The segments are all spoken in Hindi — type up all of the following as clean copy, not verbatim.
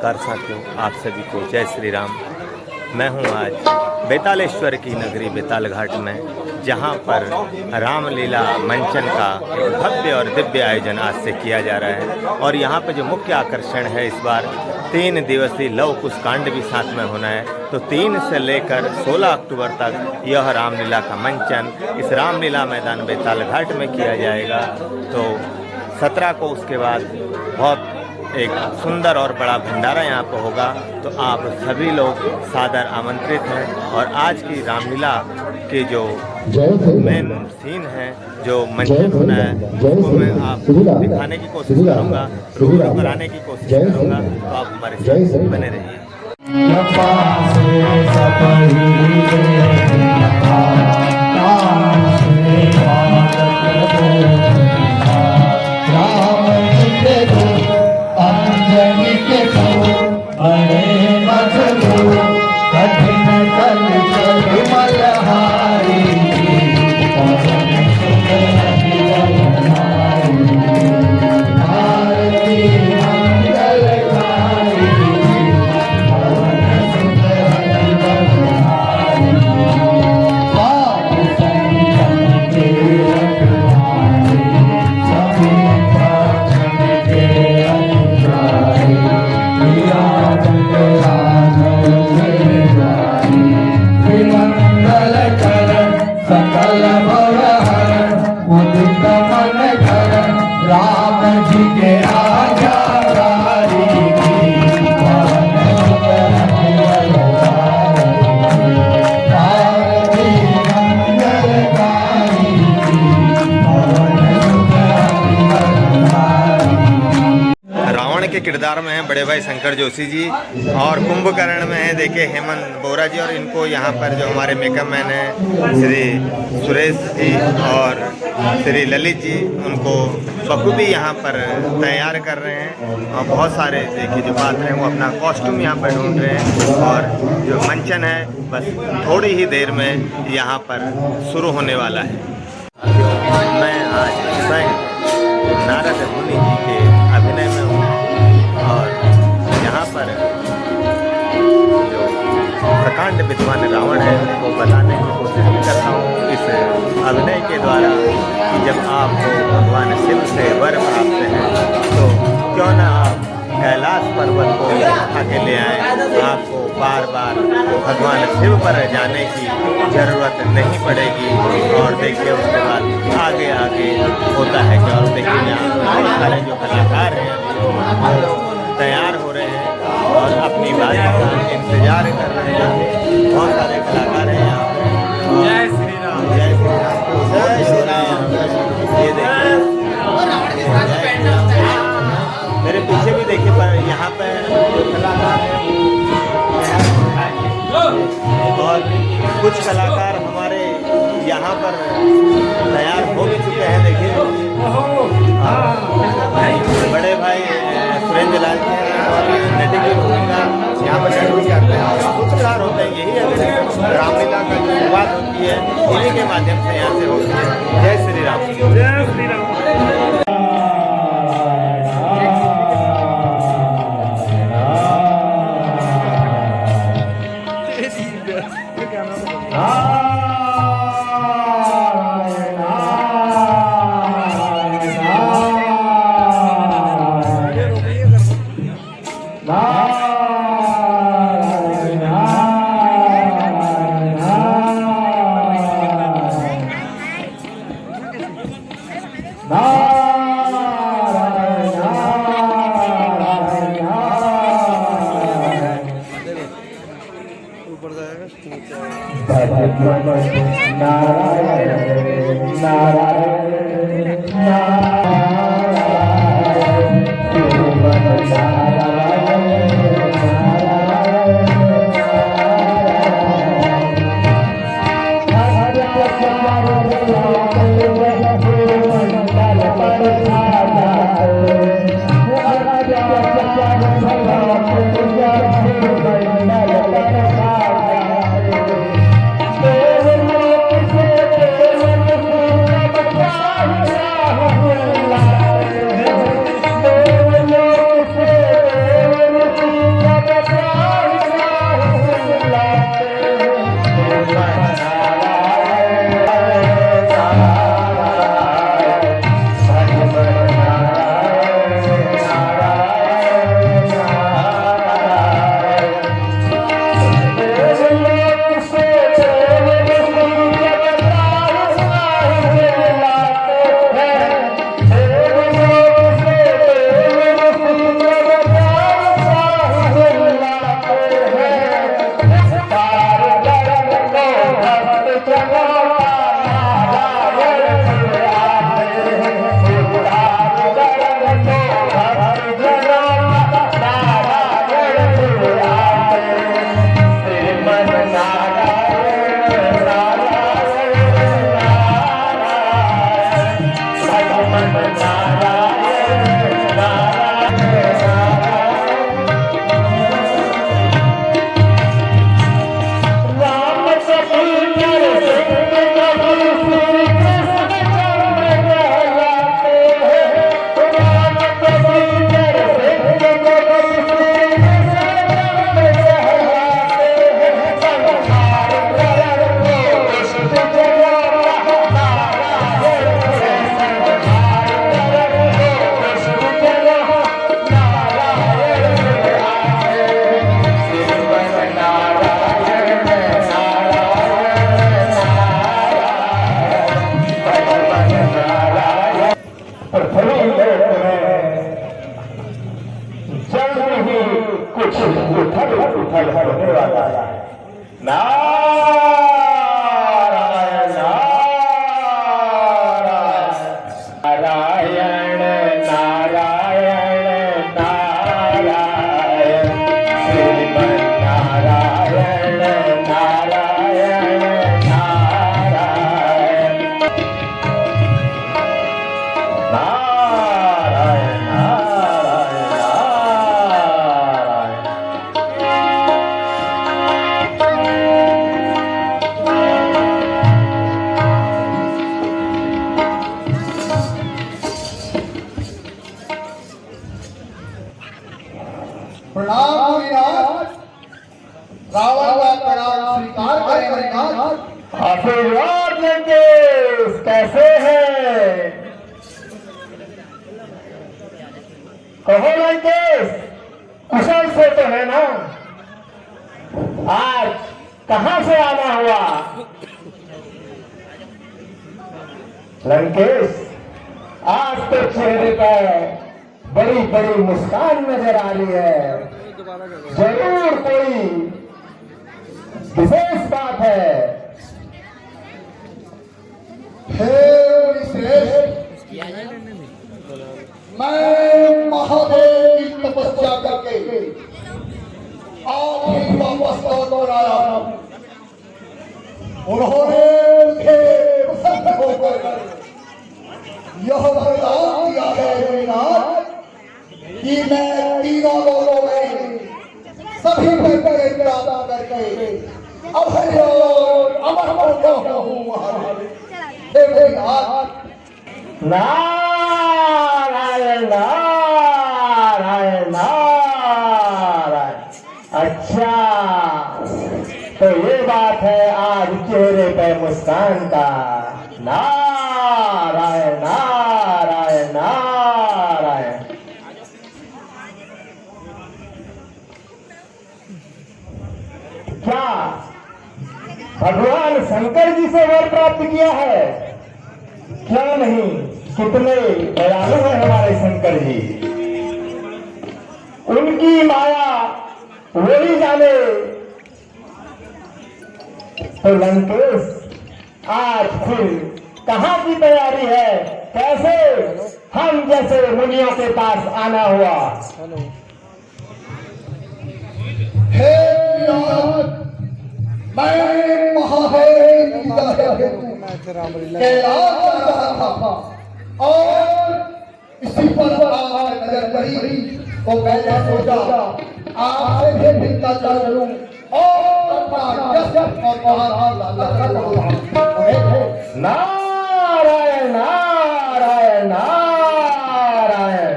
नमस्कार साथियों, आप सभी को जय श्री राम। मैं हूं आज बेतालेश्वर की नगरी बेताल घाट में, जहां पर रामलीला मंचन का एक भव्य और दिव्य आयोजन आज से किया जा रहा है। और यहां पर जो मुख्य आकर्षण है, इस बार 3 दिवसीय लव कुश कांड भी साथ में होना है। तो 3 से लेकर 16 अक्टूबर तक यह रामलीला का मंचन इस रामलीला मैदान बेताल घाट में किया जाएगा। तो 17 को उसके बाद बहुत एक सुंदर और बड़ा भंडारा यहाँ पर होगा। तो आप सभी लोग सादर आमंत्रित हैं। और आज की रामलीला के जो मेन सीन है, जो मंचन होना है, उसको मैं आपको दिखाने की कोशिश करूँगा, रूबरू कराने की कोशिश करूँगा। तो आप हमारे साथ बने रहिए। के किरदार में हैं बड़े भाई शंकर जोशी जी, और कुंभकर्ण में है देखिए हेमंत बोरा जी। और इनको यहाँ पर जो हमारे मेकअप मैन हैं श्री सुरेश जी और श्री ललित जी, उनको बखूबी यहाँ पर तैयार कर रहे हैं। और बहुत सारे देखिए जो पात्र हैं वो अपना कॉस्ट्यूम यहाँ पर ढूंढ रहे हैं। और जो मंचन है बस थोड़ी ही देर में यहाँ पर शुरू होने वाला है। मैं आज स्वयं नारद मुनि जी के अभिनय में हूँ और यहाँ पर जो प्रकांड विद्वान रावण है उनको बताने की कोशिश भी करता हूँ इस अभिनय के द्वारा कि जब आपको भगवान शिव से वर प्राप्त है तो क्यों ना आप कैलाश पर्वत को उठा के ले आएँ। आपको बार बार भगवान शिव पर जाने की ज़रूरत नहीं पड़ेगी। और देखिए उसके बाद आगे आगे होता है कि और देखिए यहाँ बहुत सारे जो कलाकार हैं तैयार हो रहे हैं और अपनी बारी का इंतजार कर रहे हैं। बहुत सारे कलाकार हैं यहाँ पे। जय श्री राम, जय श्री राम, जय श्री राम। ये देखिए मेरे पीछे भी देखिए, पर यहाँ पे जो कलाकार हैं और कुछ कलाकार हमारे यहाँ पर तैयार हो भी चुके हैं। देखिए बड़े भाई सुरेंद्र लाल जी और नटी भूमिका यहाँ पर शूटिंग करते हैं और सूत्रधार होते हैं। यही अगर रामलीला का जो शुरुआत होती है इन्हीं के माध्यम से यहाँ से होती है। जय श्री राम, जय श्री राम। फल होने वाला है। नारायण नारायण नारायण नारायण श्रीमन नारायण नारायण नारायण नारायण प्रणाम मुनिनाथ, रावण का प्रणाम स्वीकार करें मुनिनाथ। आशीर्वाद लंकेश, कैसे हैं? कहो लंकेश, कुशल से तो है ना? आज कहां से आना हुआ? लंकेश, आज तो चेहरे पर बड़ी बड़ी मुस्कान नजर आ रही है। जरूर कोई विशेष बात है। हे मुनिश्रेष्ठ, मैं महादेव की तपस्या करके आप ही वापस लौट कर आया हूं। उन्होंने मुझे प्रसन्न होकर यह वरदान दिया है मुनिनाथ कि मैं तीनों लोगों में सभी पर प्राप्त करके अभय और अमर होता हूँ महादेव। हे मुनिनाथ, नारायण नारायण नारायण। अच्छा, तो ये बात है आज चेहरे पे मुस्कान का। नारायण नारायण नारायण। क्या भगवान शंकर जी से वर प्राप्त किया है? क्या नहीं, कितने दयालु हैं हमारे शंकर जी। उनकी माया वही जाने। तो लंकेश, आज फिर कहां की तैयारी है? कैसे हम जैसे मुनियों के पास आना हुआ? हे मुनिनाथ, मैं महादेव की कैलाश जा रहा था और इसी पर आज नजर पड़ी तो मैंने सोचा आपसे भी मिलता चलूं और अपना यश और नारायण नारायण नारायण।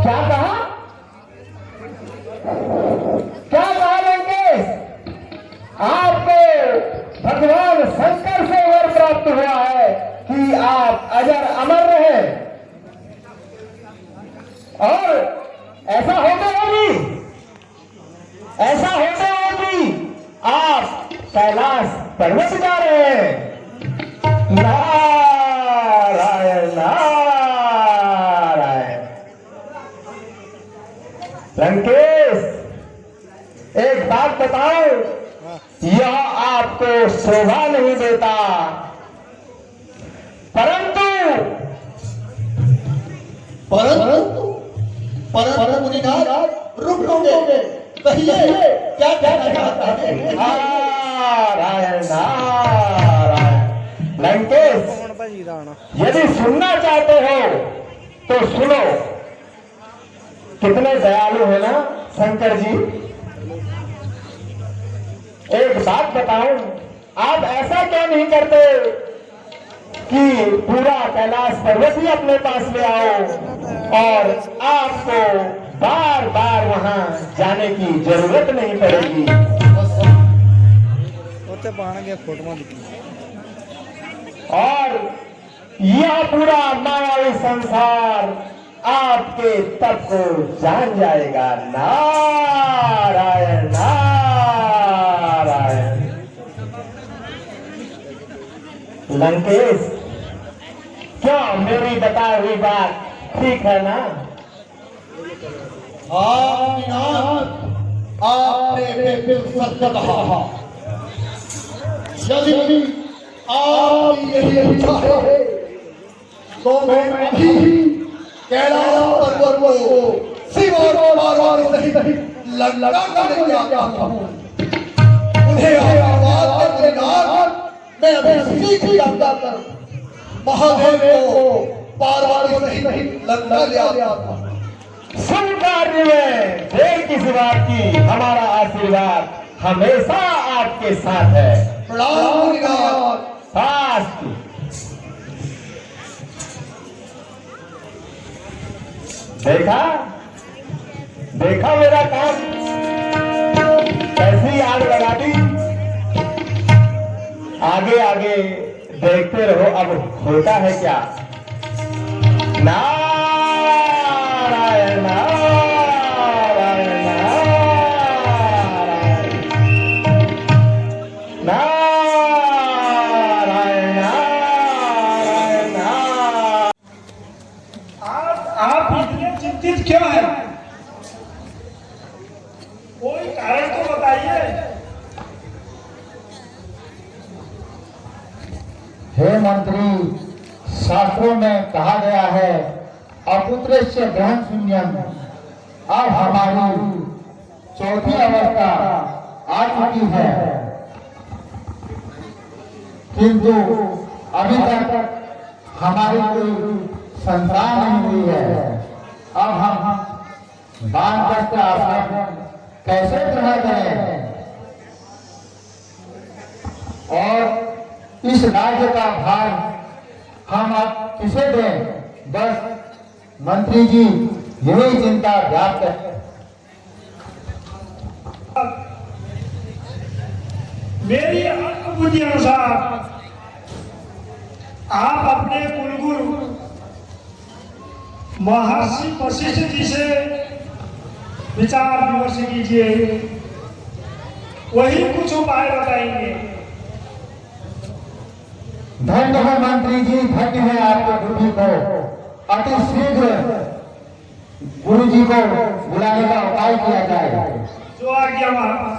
क्या कहा? क्या कहा लंकेश? आपको भगवान शंकर से वर प्राप्त हुआ है कि आप अजर अमर रहे, और ऐसा होता है कि आप कैलाश पर्वत जा रहे हैं। नारायण नारायण। लंकेश, एक बात बताओ, यह आपको शोभा नहीं देता, परंतु मुनिनाथ रुक लोगे, कहिए क्या कहना चाहता है? नारायण नारायण। लंकेश, यदि सुनना चाहते हो तो सुनो। कितने दयालु है ना शंकर जी। एक बात बताऊं, आप ऐसा क्या नहीं करते कि पूरा कैलाश पर्वत ही अपने पास ले आओ और आपको बार बार वहां जाने की जरूरत नहीं पड़ेगी। और यह पूरा मायावी संसार आपके तप को जान जाएगा। नारायण नारायण। लंकेश, क्या मेरी बताई हुई बात ठीक है ना? हाँ मुनिनाथ, आपने बिल्कुल सच कहा। यदि आपकी यही इच्छा है तो मैं अभी कैलाश पर्वत को शिव और पार्वती सहित लंका करने आता हूँ। उन्हें आशीर्वाद के बिना मैं अभी सीख जाता कर महादेव को पार्वती सहित लंका ले आता हूँ। शुभ कार्य में देर किस बात की, हमारा आशीर्वाद हमेशा आपके साथ है। प्रणाम मुनिनाथ। शास्त्र देखा देखा मेरा काम कैसी आग लगा दी। आगे आगे देखते रहो, अब होता है क्या। नारायण नारायण नारायण नारायण नारायण। आप इतने चिंतित क्यों हैं? कोई कारण तो बताइए। हे मंत्री, शास्त्रों में कहा गया है अपुत्रस्य ग्रहण शून्यम। अब हमारी चौथी अवस्था आ चुकी है, किंतु अभी तक हमारी कोई संतान नहीं हुई है। अब हम वानप्रस्थ आश्रम कैसे ग्रहण करें और इस राज्य का भार हम अब किसे दें? बस मंत्री जी यही चिंता व्याप्त है। मेरी बुद्धि अनुसार आप अपने कुलगुरु महर्षि वशिष्ठ जी से विचार विमर्श कीजिए, वही कुछ उपाय बताएंगे। धन्य है मंत्री जी, धन्य है आपके बुद्धि को। अति शीघ्र गुरु जी को बुलाने का उपाय किया जाए। जो आज्ञा महाराज।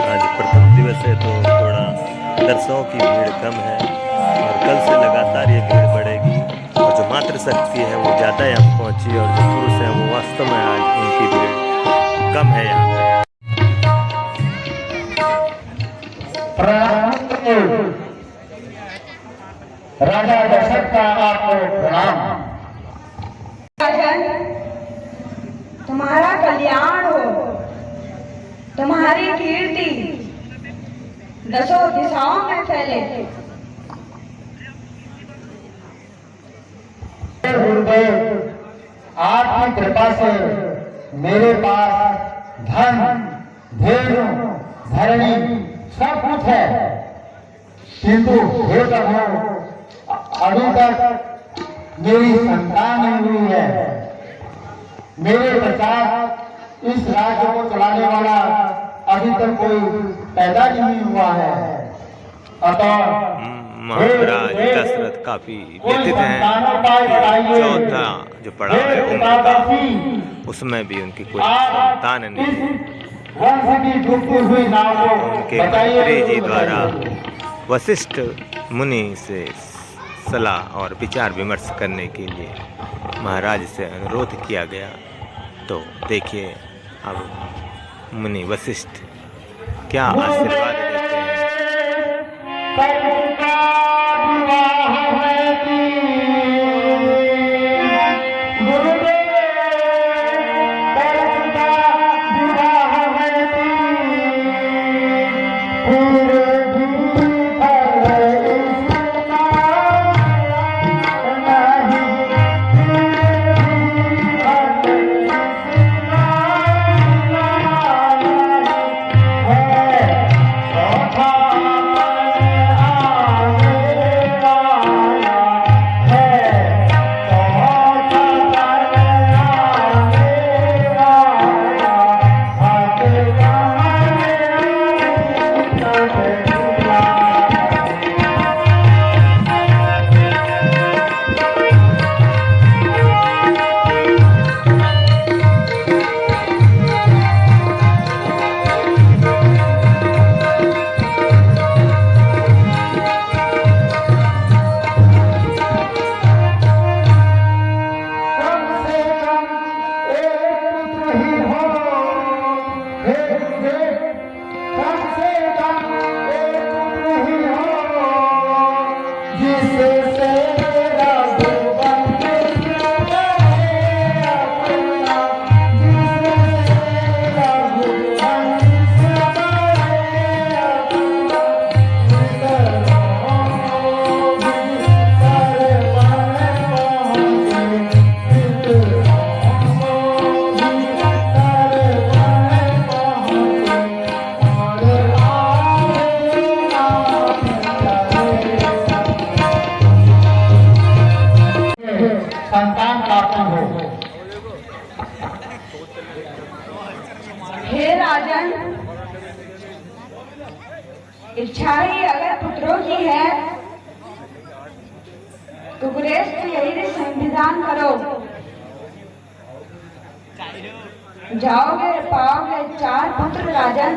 आज प्रथम दिवस है तो थोड़ा दर्शकों की भीड़ कम है और कल से लगातार ये भीड़ बढ़ेगी और जो मातृशक्ति है वो ज़्यादा यहाँ पहुँची और जो पुरुष हैं वो वास्तव में आज उनकी भीड़ कम है यहाँ प्रणाम राजा दशरथ का आपको प्रणाम। राजन, तुम्हारा कल्याण हो, तुम्हारी कीर्ति दसों दिशाओं में फैले। गुरुदेव, आपकी कृपा से मेरे पास धन, धेनु, धरणी सब कुछ है, किंतु हे प्रभु अभी तक मेरी संतान नहीं हुई है। मेरे पश्चात इस राज्य को चलाने वाला अभी तक कोई पैदा नहीं हुआ है। अतः महाराज दशरथ काफी व्यथित हैं। चौथा जो पड़ा है उम्र का, उसमें भी उनकी कोई संतान नहीं है। उनके मंत्री जी द्वारा वशिष्ठ मुनि से सलाह और विचार विमर्श करने के लिए महाराज से अनुरोध किया गया। तो देखिए अब मुनि वशिष्ठ क्या आशीर्वाद देते हैं। हे गुरुदेव, कम से कम एक पुत्र ही हो, जिससे तेरा भुवन विश्व करे अपना, जिससे तेरा भुवन विश्व करे अपना, संतान प्राप्त हो। हे राजन, इच्छा ही अगर पुत्रों की है तो श्रेष्ठ यही संविधान करो। जाओगे पाओगे 4 पुत्र राजन।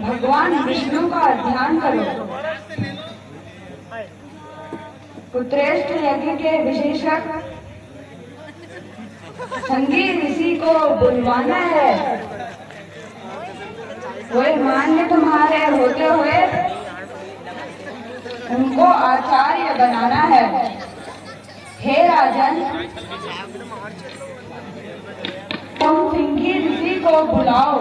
भगवान विष्णु का ध्यान करो। पुत्रेष्ठ यज्ञ के विशेषज्ञ संगी ऋषि को बुलवाना है। वे मान्य तुम्हारे होते हुए उनको आचार्य बनाना है। हे राजन, तुम सिंगी ऋषि को बुलाओ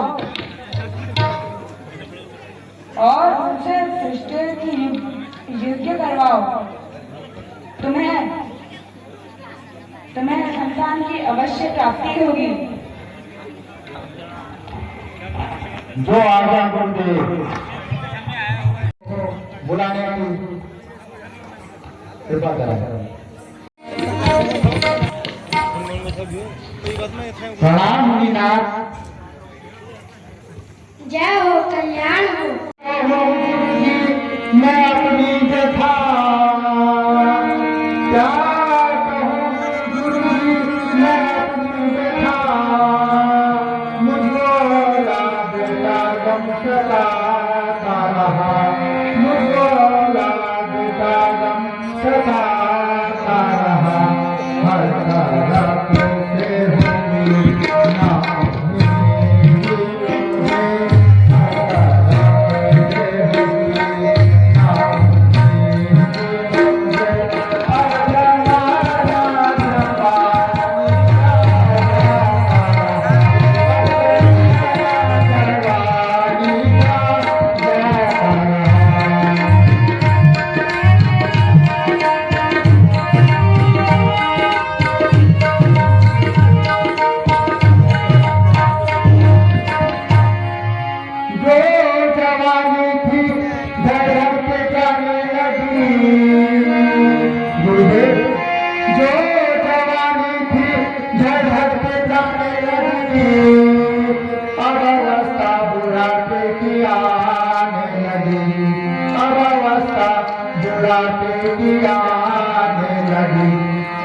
और उनसे सृष्टि की यज्ञ करवाओ। तुम्हें संतान की अवश्य प्राप्ति होगी। जो आज्ञा गुरुदेव, बुलाने की कृपा करें। प्रणाम मुनिनाथ। जय हो, कल्याण हो। मैं अपनी व्यथा क्या कहूँ गुरुजी, मैं अपनी व्यथा मुझको याद का गम सताता रहा, मुझको याद का गम सताता रहा। हर तरफ से हुई ना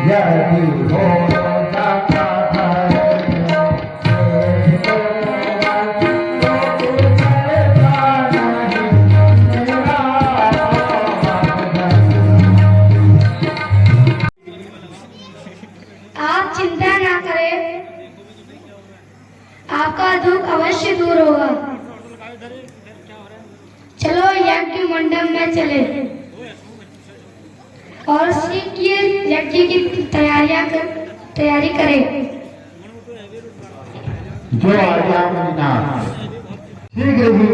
यदि हो जाता आप चिंता ना करें, आपका दुख अवश्य दूर होगा। चलो यज्ञ मंडप में चले और शीघ्र यज्ञ की तैयारी करें। जो आज्ञा मुनिनाथ, शीघ्र ही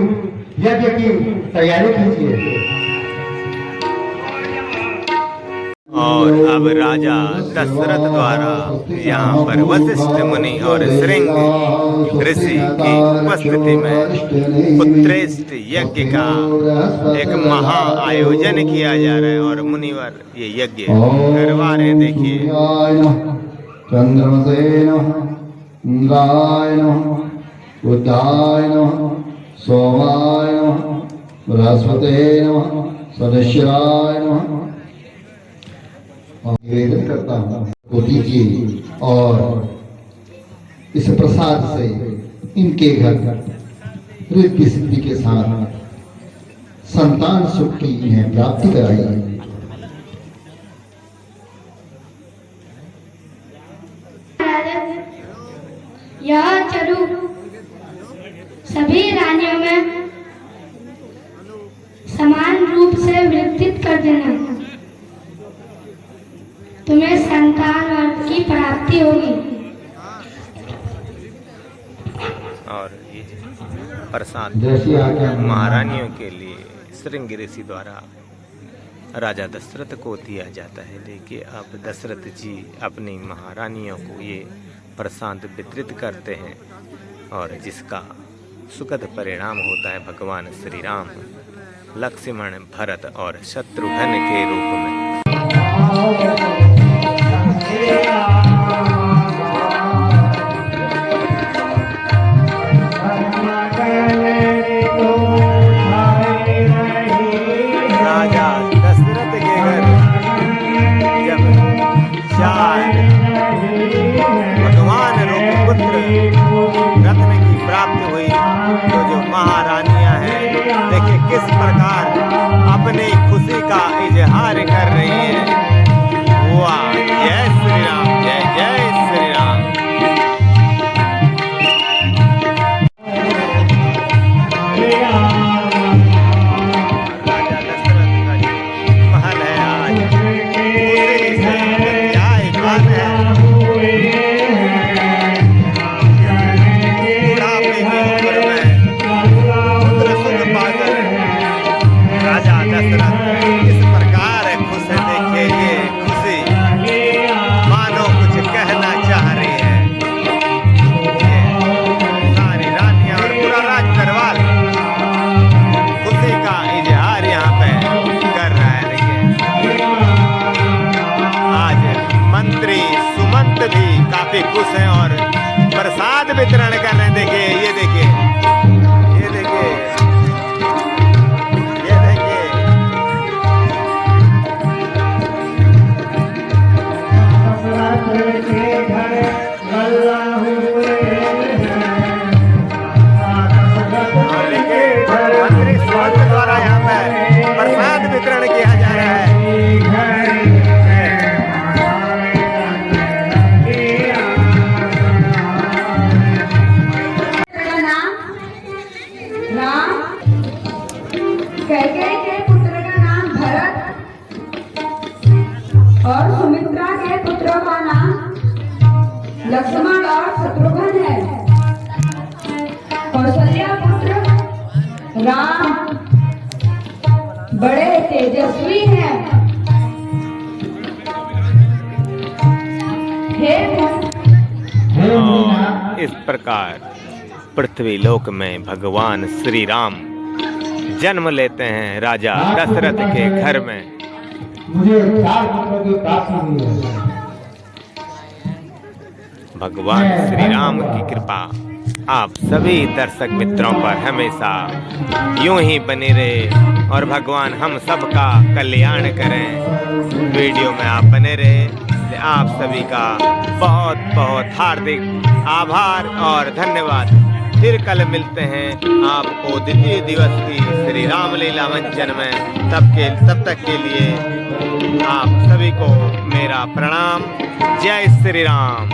यज्ञ की तैयारी कीजिए। और अब राजा दशरथ द्वारा यहाँ पर वशिष्ठ मुनि और श्रृंग ऋषि की उपस्थिति में पुत्रेष्ठ यज्ञ का एक महा आयोजन किया जा रहा है और मुनिवर ये यज्ञ करवा रहे हैं। देखिए, चंद्रमसेन इंद्राय नमः, बुद्धाय नमः, सोमाय नमः, बृहस्पते नमः, सदस्याय नमः। निवेदन करता हूँ को दीजिए और इस प्रसाद से इनके घर रिद्धि सिद्धि के साथ संतान सुख की इन्हें प्राप्ति कराई। यह चरु सभी रानियों में समान रूप से वितरित कर देना। तुम्हें संतान और की प्राप्ति होगी। और ये प्रसाद जैसी आज्ञा महारानियों के लिए श्रृंग ऋषि द्वारा राजा दशरथ को दिया जाता है। देखिए अब दशरथ जी अपनी महारानियों को ये प्रसाद वितरित करते हैं और जिसका सुखद परिणाम होता है भगवान श्री राम लक्ष्मण, भरत और शत्रुघ्न के रूप में। राजा दशरथ के घर जब 4 भगवान रूपी पुत्र रत्न की प्राप्ति हुई तो जो महारानियां हैं देखिए किस प्रकार अपनी खुशी का इजहार कर रही हैं। वाह, जय श्री राम, जय जय श्री राम। राजा दशरथ का जो महल है आज खुशी से जायमान है। बुढ़ापे की उम्र में पुत्र सुख पाकर राजा दशरथ किस प्रकार खुश है। देखिए ये खुशी मानो कुछ कहना चाह रही है। ये सारी रानियां और पूरा राज दरबार खुशी का इजहार यहाँ पे कर रहा है। देखिए आज मंत्री सुमंत भी काफी खुश हैं और प्रसाद वितरण कर रहे हैं। देखिए ये देखिए, ये देखिए, ये देखिए। और देखिए मंत्री सुमंत द्वारा यहाँ पे प्रसाद वितरण किया जा रहा है। राम, कैकेयी के पुत्र का नाम भरत और सुमित्रा के पुत्रों का नाम लक्ष्मण और शत्रुघ्न है। कौशल्या पुत्र राम बड़े तेजस्वी हैं। हे और इस प्रकार पृथ्वी लोक में भगवान श्री राम जन्म लेते हैं राजा दशरथ के घर में। मुझे 4 पुत्रों की प्राप्ति हुई है। भगवान श्री राम की कृपा आप सभी दर्शक मित्रों पर हमेशा यूं ही बनी रहे और भगवान हम सबका कल्याण करें। वीडियो में आप बने रहे, आप सभी का बहुत बहुत हार्दिक आभार और धन्यवाद। फिर कल मिलते हैं आपको द्वितीय दिवस की श्री रामलीला मंचन में। तब तक के लिए आप सभी को मेरा प्रणाम। जय श्री राम।